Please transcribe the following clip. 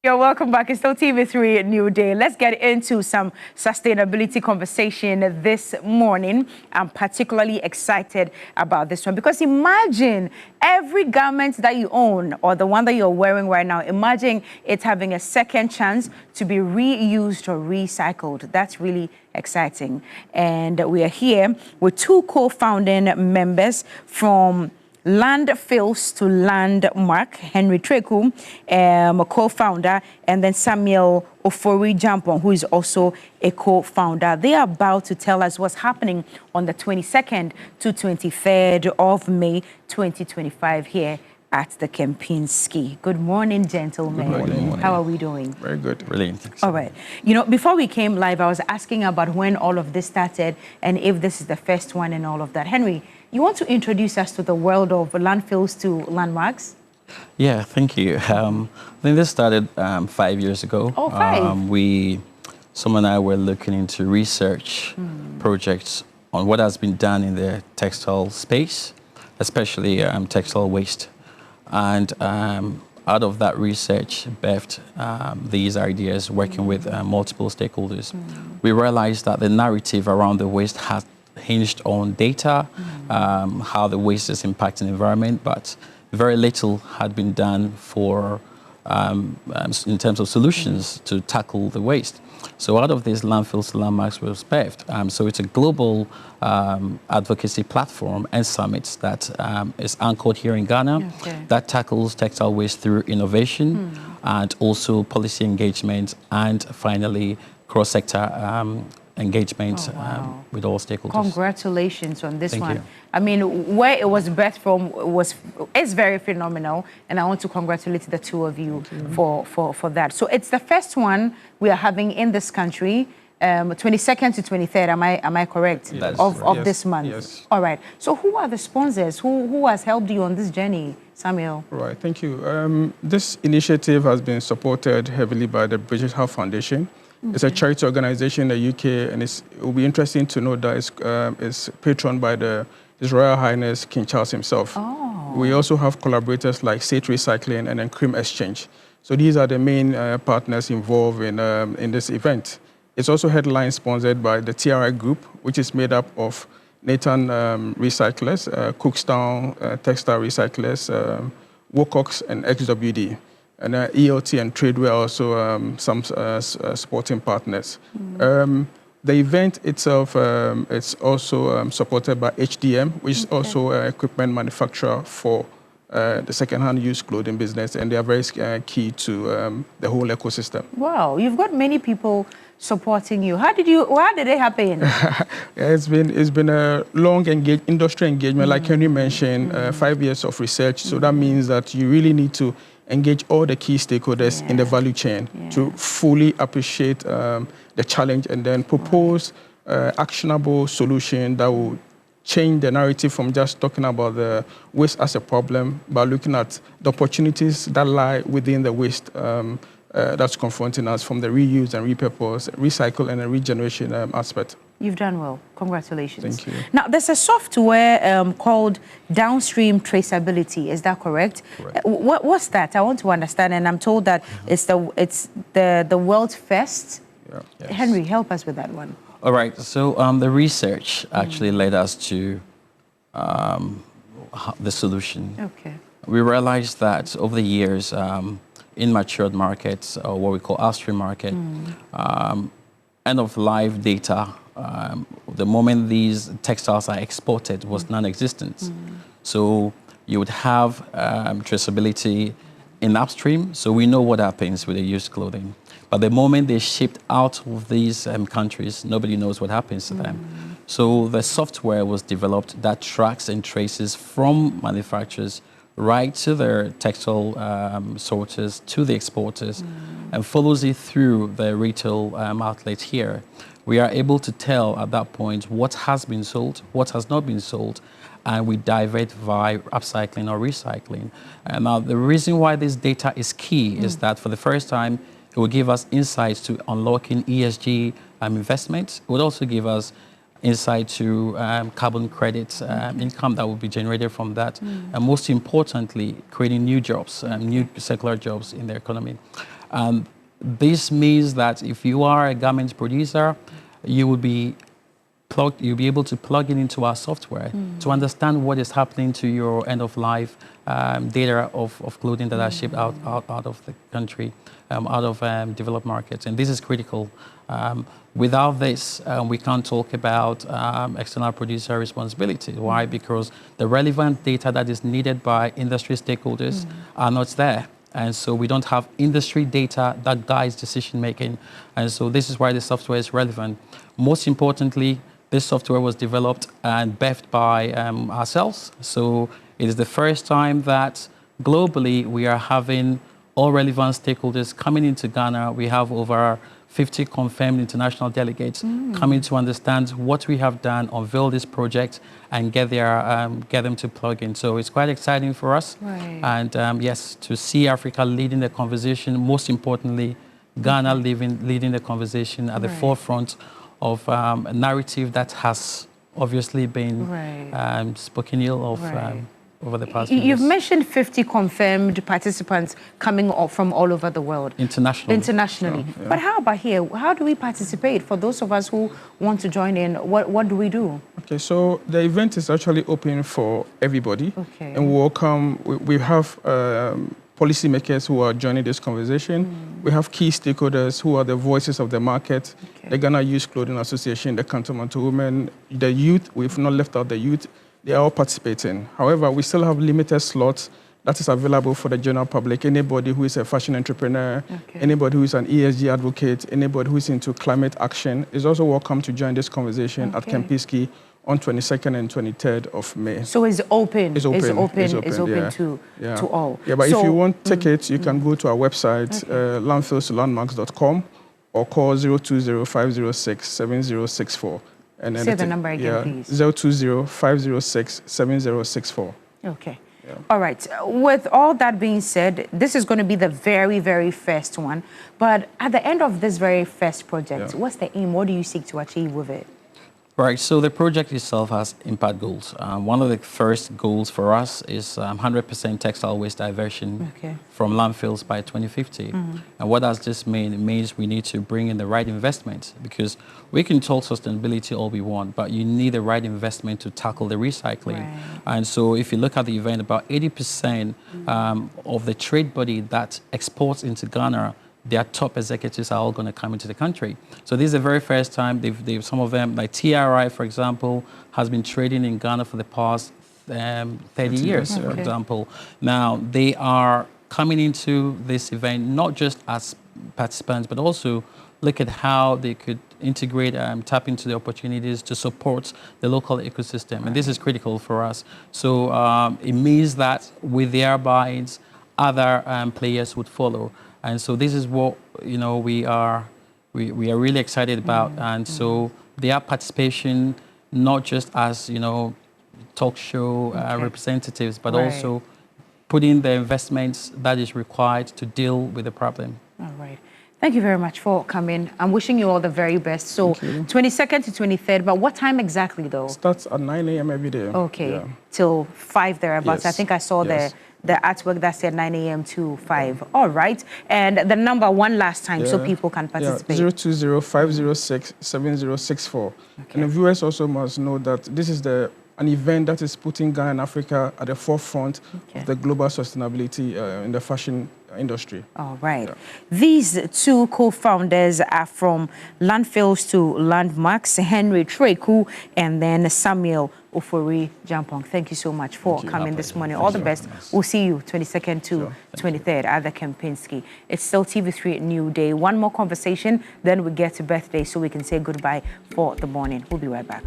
You're welcome back. It's still TV3 New Day. Let's get into some sustainability conversation this morning. I'm particularly excited about this one because imagine every garment that you own or the one that you're wearing right now, imagine it having a second chance to be reused or recycled. That's really exciting. And we are here with two co-founding members from Landfill2Landmarks, Henry Treku, a co-founder, and then Samuel Ofori-Gyampoh, who is also a co-founder. They are about to tell us what's happening on the 22nd to 23rd of May 2025 here at the Kempinski. Good morning, gentlemen. Good morning. How are we doing? Very good. Brilliant. All right. You know, before we came live, I was asking about when all of this started and if this is the first one and all of that. Henry, you want to introduce us to the world of Landfills2Landmarks? Yeah, thank you. I think this started 5 years ago. Oh, five. Someone and I were looking into research projects on what has been done in the textile space, especially textile waste. And out of that research, birthed these ideas, working with multiple stakeholders. We realized that the narrative around the waste has hinged on data, how the waste is impacting the environment, but very little had been done for in terms of solutions to tackle the waste. So out of this, Landfill2Landmarks was birthed. So it's a global advocacy platform and summit that is anchored here in Ghana, that tackles textile waste through innovation and also policy engagement and finally cross-sector engagement with all stakeholders. Congratulations on this one. You. I mean, where it was birthed from is very phenomenal, and I want to congratulate the two of you for that. So it's the first one we are having in this country, 22nd to 23rd. Am I correct? Yes. Of this month. Yes. All right. So who are the sponsors? Who has helped you on this journey, Samuel? Right. Thank you. This initiative has been supported heavily by the British Heart Foundation. It's a charity organization in the UK, and it will be interesting to know that it's patroned by His Royal Highness King Charles himself. Oh. We also have collaborators like State Recycling and then Cream Exchange. So these are the main partners involved in this event. It's also headline sponsored by the TRI Group, which is made up of Nathan Recyclers, Cookstown Textile Recyclers, Wocox, and XWD. And ELT and Tradeware are also some supporting partners. The event itself it's also supported by HDM, which is also an equipment manufacturer for the second-hand used clothing business, and they are very key to the whole ecosystem. Wow, you've got many people supporting you. How did it happen? It's been a long industry engagement, like Henry mentioned, 5 years of research. So that means that you really need to engage all the key stakeholders in the value chain to fully appreciate the challenge and then propose actionable solution that will change the narrative from just talking about the waste as a problem, but looking at the opportunities that lie within the waste that's confronting us from the reuse and repurpose, recycle and regeneration aspect. You've done well. Congratulations. Thank you. Now, there's a software called Downstream Traceability. Is that correct? Correct. What's that? I want to understand, and I'm told that it's the world's first. Yeah. Yes. Henry, help us with that one. All right. So the research actually led us to the solution. Okay. We realized that over the years, in matured markets, or what we call upstream market, end-of-life data, the moment these textiles are exported, was non-existent. So you would have traceability in upstream, so we know what happens with the used clothing. But the moment they're shipped out of these countries, nobody knows what happens to them. So the software was developed that tracks and traces from manufacturers right to their textile sorters, to the exporters, and follows it through the retail outlet here. We are able to tell at that point what has been sold, what has not been sold, and we divert via upcycling or recycling. And now the reason why this data is key is that for the first time, it will give us insights to unlocking ESG investments. It would also give us insight to carbon credits, income that will be generated from that, and most importantly, creating new jobs, new circular jobs in the economy. This means that if you are a garment producer, you'll be able to plug it into our software to understand what is happening to your end-of-life data of clothing that are shipped out of the country, out of developed markets. And this is critical. Without this, we can't talk about external producer responsibility. Why? Because the relevant data that is needed by industry stakeholders are not there. And so we don't have industry data that guides decision-making. And so this is why the software is relevant. Most importantly, this software was developed and birthed by ourselves. So it is the first time that globally we are having all relevant stakeholders coming into Ghana. We have over 50 confirmed international delegates coming to understand what we have done, unveil this project, and get them to plug in. So it's quite exciting for us. Right. And yes, to see Africa leading the conversation, most importantly, Ghana leading the conversation at the forefront of a narrative that has obviously been spoken ill of over the past few years. You've mentioned 50 confirmed participants coming from all over the world. Internationally. Yeah. But how about here? How do we participate? For those of us who want to join in, what do we do? Okay, so the event is actually open for everybody. Okay. And we have policymakers who are joining this conversation. We have key stakeholders who are the voices of the market, the Ghana Youth Clothing Association, the Cantonment Women, the youth. We've not left out the youth. They are all participating. However, we still have limited slots that is available for the general public. Anybody who is a fashion entrepreneur, anybody who is an ESG advocate, anybody who is into climate action is also welcome to join this conversation at Kempinski on 22nd and 23rd of May. So it's open. It's open to all. Yeah, but if you want tickets, you can go to our website, Landfill2Landmarks.com, or call 020-506-7064. And say the number again, please. 020-506-7064. Okay. Yeah. All right. With all that being said, this is going to be the very, very first one. But at the end of this very first project, what's the aim? What do you seek to achieve with it? Right, so the project itself has impact goals. One of the first goals for us is 100% textile waste diversion from landfills by 2050. And what does this mean? It means we need to bring in the right investment, because we can talk sustainability all we want, but you need the right investment to tackle the recycling. And so if you look at the event, about 80% of the trade body that exports into Ghana, their top executives are all going to come into the country. So this is the very first time some of them, like TRI, for example, has been trading in Ghana for the past 30 years, for example. Now, they are coming into this event not just as participants, but also look at how they could integrate and tap into the opportunities to support the local ecosystem. And this is critical for us. So it means that with their buy-ins, other players would follow. And so this is what we are really excited about. And so their participation, not just as talk show representatives, but also putting the investments that is required to deal with the problem. All right. Thank you very much for coming. I'm wishing you all the very best. So 22nd to 23rd, but what time exactly though? Starts at 9 a.m. every day. Okay, till 5 thereabouts. I think I saw the artwork that said 9 a.m. to 5. All right. And the number one last time so people can participate. 020-506-7064. And the viewers also must know that this is an event that is putting Ghana and Africa at the forefront of the global sustainability in the fashion industry. All right. These two co-founders are from Landfill2Landmarks, Henry Treku, and then Samuel Ofori-Gyampoh. Thank you so much for coming this morning. All the best. We'll see you 22nd to 23rd at the Kempinski. It's still TV3 New Day. One more conversation, then we get to birthday so we can say goodbye for the morning. We'll be right back.